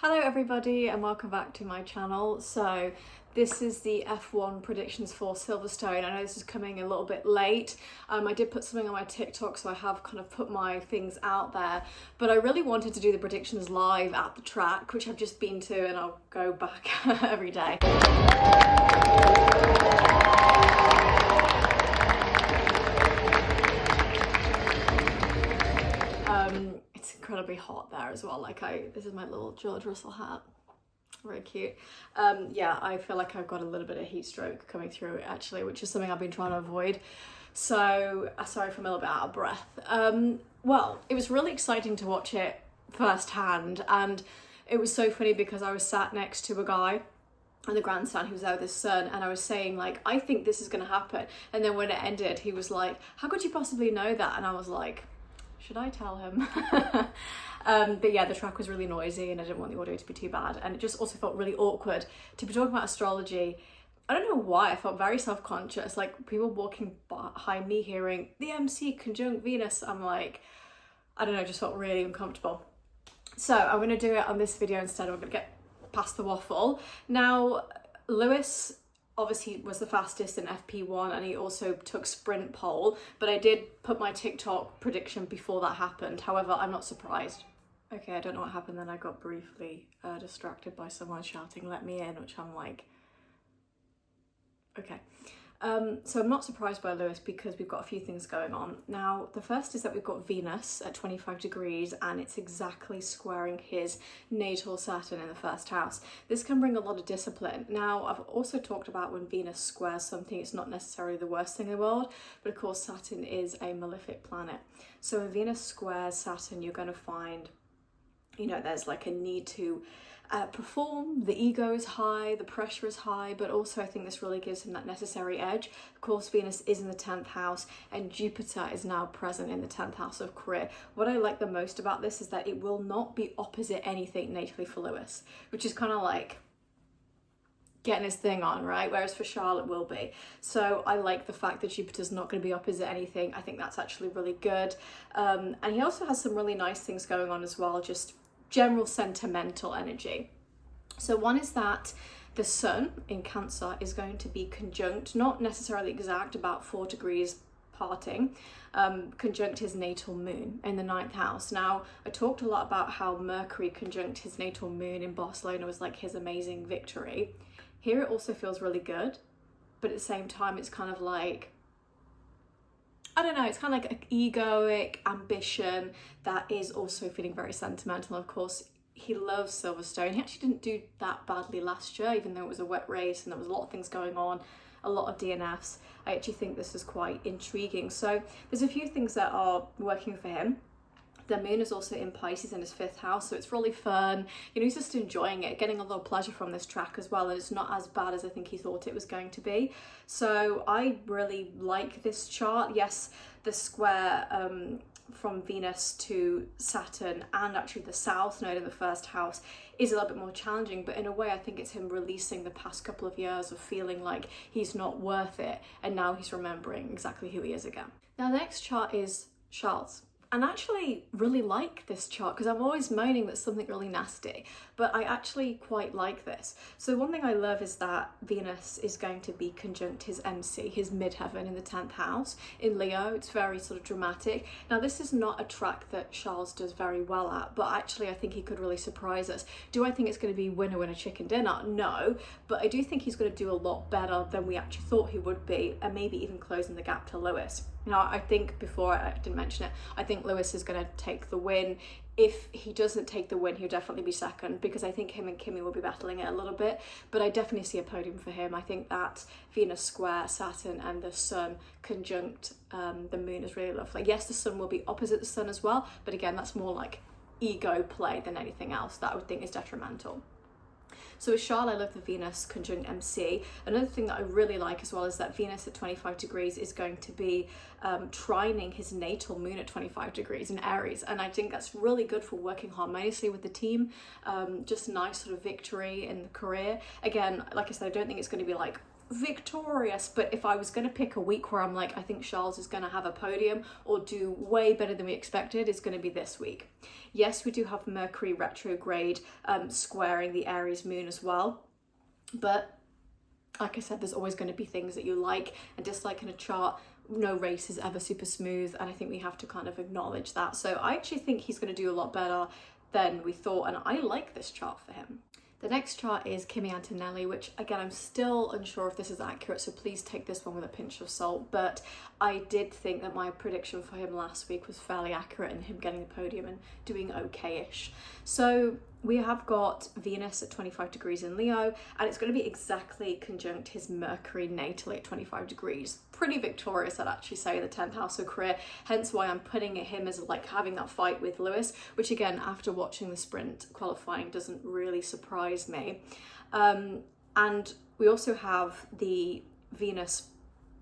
Hello everybody and welcome back to my channel. So this is the F1 predictions for Silverstone. I know this is coming a little bit late. I did put something on my TikTok, so I have kind of put my things out there, but I really wanted to do the predictions live at the track, which I've just been to, and I'll go back every day. It's incredibly hot there as well. This is my little George Russell hat. Very cute. Yeah, I feel like I've got a little bit of heat stroke coming through actually, which is something I've been trying to avoid. So sorry if I'm a little bit out of breath. Well, it was really exciting to watch it firsthand, and it was so funny because I was sat next to a guy on the grandstand who was there with his son, and I was saying like, I think this is going to happen. And then when it ended, he was like, how could you possibly know that? And I was like, should I tell him? But yeah, the track was really noisy and I didn't want the audio to be too bad. And it just also felt really awkward to be talking about astrology. I don't know why, I felt very self-conscious. Like people walking behind me hearing the MC conjunct Venus. I'm like, I don't know, just felt really uncomfortable. So I'm going to do it on this video instead. I'm going to get past the waffle. Now, Lewis obviously was the fastest in FP1 and he also took sprint pole, but I did put my TikTok prediction before that happened. However, I'm not surprised. Okay, I don't know what happened then. I got briefly distracted by someone shouting, let me in, which I'm like, okay. So I'm not surprised by Lewis because we've got a few things going on. Now, the first is that we've got Venus at 25 degrees and it's exactly squaring his natal Saturn in the first house. This can bring a lot of discipline. Now, I've also talked about when Venus squares something, it's not necessarily the worst thing in the world, but of course Saturn is a malefic planet. So when Venus squares Saturn, you're going to find, you know, there's like a need to perform, the ego is high, the pressure is high, but also I think this really gives him that necessary edge. Of course, Venus is in the 10th house and Jupiter is now present in the 10th house of career. What I like the most about this is that it will not be opposite anything natally for Lewis, which is kind of like getting his thing on, right? Whereas for Charles it will be. So I like the fact that Jupiter's not going to be opposite anything. I think that's actually really good. And he also has some really nice things going on as well, just general sentimental energy. So one is that the sun in Cancer is going to be conjunct, not necessarily exact, about 4 degrees parting, conjunct his natal moon in the 9th house. Now, I talked a lot about how Mercury conjunct his natal moon in Barcelona was like his amazing victory. Here it also feels really good, but at the same time it's kind of like, I don't know, it's kind of like an egoic ambition that is also feeling very sentimental. Of course, he loves Silverstone. He actually didn't do that badly last year, even though it was a wet race and there was a lot of things going on, a lot of DNFs. I actually think this is quite intriguing. So there's a few things that are working for him. The moon is also in Pisces in his 5th house, so it's really fun. You know, he's just enjoying it, getting a lot of pleasure from this track as well, and it's not as bad as I think he thought it was going to be. So I really like this chart. Yes, the square from Venus to Saturn and actually the South node in the 1st house is a little bit more challenging, but in a way I think it's him releasing the past couple of years of feeling like he's not worth it, and now he's remembering exactly who he is again. Now the next chart is Charles. And I actually really like this chart because I'm always moaning that something really nasty, but I actually quite like this. So one thing I love is that Venus is going to be conjunct his MC, his midheaven in the 10th house in Leo. It's very sort of dramatic. Now this is not a track that Charles does very well at, but actually I think he could really surprise us. Do I think it's going to be winner winner chicken dinner? No, but I do think he's going to do a lot better than we actually thought he would be, and maybe even closing the gap to Lewis. Now, I think before, I didn't mention it, I think Lewis is going to take the win. If he doesn't take the win, he'll definitely be second, because I think him and Kimi will be battling it a little bit, but I definitely see a podium for him. I think that Venus square Saturn and the sun conjunct the moon is really lovely. Yes, the sun will be opposite the sun as well, but again, that's more like ego play than anything else that I would think is detrimental. So with Charles, I love the Venus conjunct MC. Another thing that I really like as well is that Venus at 25 degrees is going to be trining his natal moon at 25 degrees in Aries. And I think that's really good for working harmoniously with the team. Just nice sort of victory in the career. Again, like I said, I don't think it's going to be like victorious, but if I was going to pick a week where I'm like, I think Charles is going to have a podium or do way better than we expected, it's going to be this week. Yes, we do have Mercury retrograde squaring the Aries moon as well, but like I said, there's always going to be things that you like and dislike in a chart. No race is ever super smooth, and I think we have to kind of acknowledge that. So I actually think he's going to do a lot better than we thought, and I like this chart for him. The next chart is Kimi Antonelli, which again, I'm still unsure if this is accurate, so please take this one with a pinch of salt, but I did think that my prediction for him last week was fairly accurate in him getting the podium and doing okay-ish. So we have got Venus at 25 degrees in Leo, and it's going to be exactly conjunct his Mercury natally at 25 degrees. Pretty victorious, I'd actually say, in the 10th house of career, hence why I'm putting him as like having that fight with Lewis, which again, after watching the sprint qualifying, doesn't really surprise me. And we also have the Venus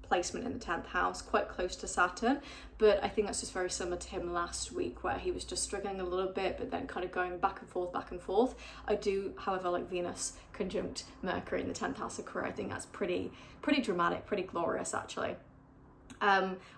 placement in the 10th house, quite close to Saturn, but I think that's just very similar to him last week, where he was just struggling a little bit, but then kind of going back and forth. I do, however, like Venus conjunct Mercury in the 10th house of career. I think that's pretty dramatic, pretty glorious, actually.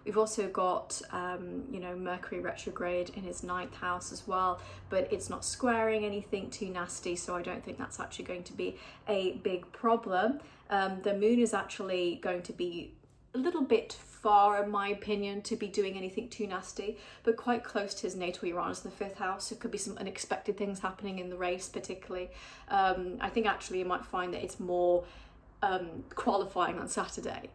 We've also got, Mercury retrograde in his 9th house as well, but it's not squaring anything too nasty, so I don't think that's actually going to be a big problem. The moon is actually going to be a little bit far, in my opinion, to be doing anything too nasty, but quite close to his natal Uranus in the 5th house. So it could be some unexpected things happening in the race, particularly. I think actually you might find that it's more qualifying on Saturday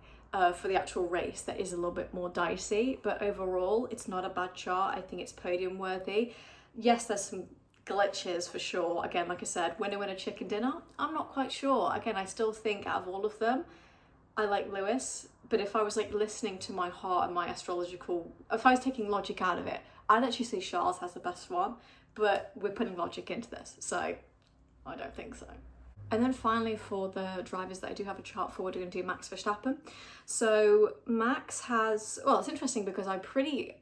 for the actual race that is a little bit more dicey, but overall it's not a bad chart. I think it's podium worthy. Yes, there's some glitches for sure. Again, like I said, winner chicken dinner, I'm not quite sure. Again, I still think out of all of them, I like Lewis, but if I was like listening to my heart and my astrological, if I was taking logic out of it, I'd actually say Charles has the best one, but we're putting logic into this, so I don't think so. And then finally, for the drivers that I do have a chart for, we're going to do Max Verstappen. So Max has, well, it's interesting because I pretty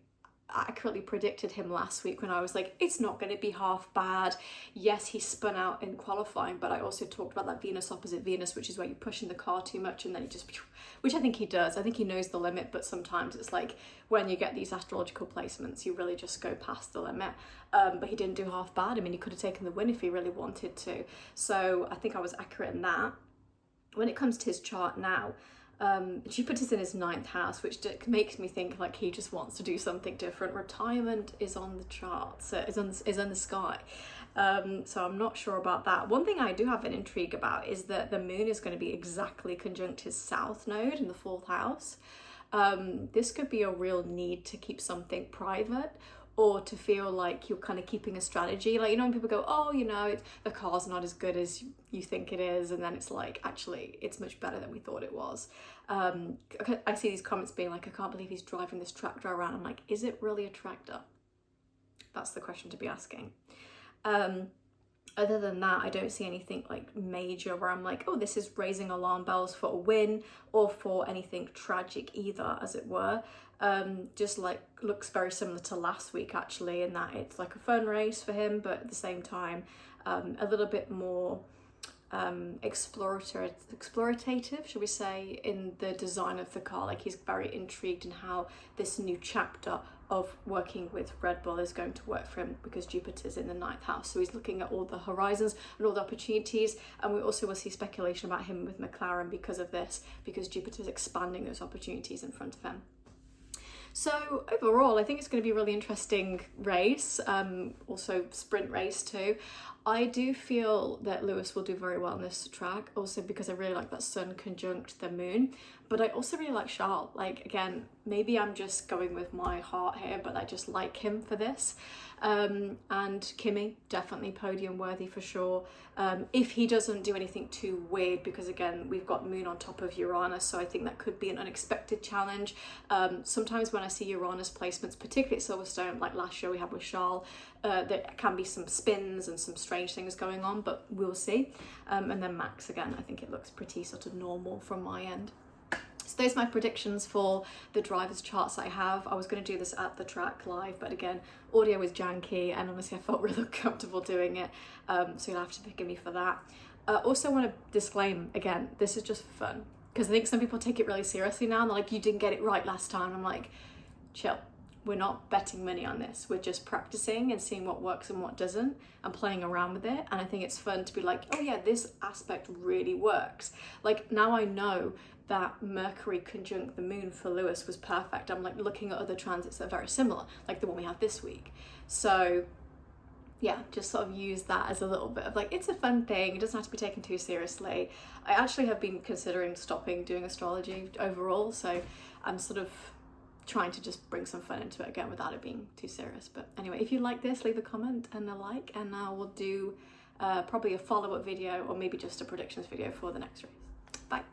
accurately predicted him last week when I was like, it's not going to be half bad. Yes, he spun out in qualifying, but I also talked about that Venus opposite Venus, which is where you're pushing the car too much and then he just, which I think he does. I think he knows the limit, but sometimes it's like when you get these astrological placements, you really just go past the limit. But he didn't do half bad. I mean, he could have taken the win if he really wanted to. So I think I was accurate in that. When it comes to his chart now, Jupiter's in his 9th house, which makes me think like he just wants to do something different. Retirement is on the chart, so is on the sky. So I'm not sure about that. One thing I do have an intrigue about is that the moon is going to be exactly conjunct his south node in the 4th house. This could be a real need to keep something private, or to feel like you're kind of keeping a strategy. Like, when people go, oh, the car's not as good as you think it is, and then it's like, actually, it's much better than we thought it was. I see these comments being like, I can't believe he's driving this tractor around. I'm like, is it really a tractor? That's the question to be asking. Other than that, I don't see anything like major where I'm like, oh, this is raising alarm bells for a win or for anything tragic either, as it were. Just like looks very similar to last week actually, in that it's like a fun race for him, but at the same time a little bit more explorative, should we say, in the design of the car. Like, he's very intrigued in how this new chapter of working with Red Bull is going to work for him, because Jupiter's in the 9th house, so he's looking at all the horizons and all the opportunities. And we also will see speculation about him with McLaren because of this, because Jupiter's expanding those opportunities in front of him. So overall, I think it's going to be a really interesting race, also sprint race too. I do feel that Lewis will do very well on this track, also because I really like that Sun conjunct the Moon, but I also really like Charles. Like, again, maybe I'm just going with my heart here, but I just like him for this. And Kimi, definitely podium worthy for sure. If he doesn't do anything too weird, because again, we've got Moon on top of Uranus, so I think that could be an unexpected challenge. Sometimes when I see Uranus placements, particularly at Silverstone, like last year we had with Charles, there can be some spins and some strange things going on, but we'll see. And then Max, again, I think it looks pretty sort of normal from my end. So those are my predictions for the drivers' charts I have. I was going to do this at the track live, but again, audio is janky, and honestly I felt really uncomfortable doing it, so you'll have to forgive me for that. Also want to disclaim, again, this is just for fun. Because I think some people take it really seriously now and they're like, you didn't get it right last time. I'm like, chill. We're not betting money on this. We're just practicing and seeing what works and what doesn't and playing around with it. And I think it's fun to be like, oh yeah, this aspect really works. Like now I know that Mercury conjunct the moon for Lewis was perfect. I'm like looking at other transits that are very similar, like the one we have this week. So yeah, just sort of use that as a little bit of like, it's a fun thing. It doesn't have to be taken too seriously. I actually have been considering stopping doing astrology overall. So I'm sort of trying to just bring some fun into it again without it being too serious. But anyway, if you like this, leave a comment and a like, and we'll do probably a follow-up video or maybe just a predictions video for the next race. Bye.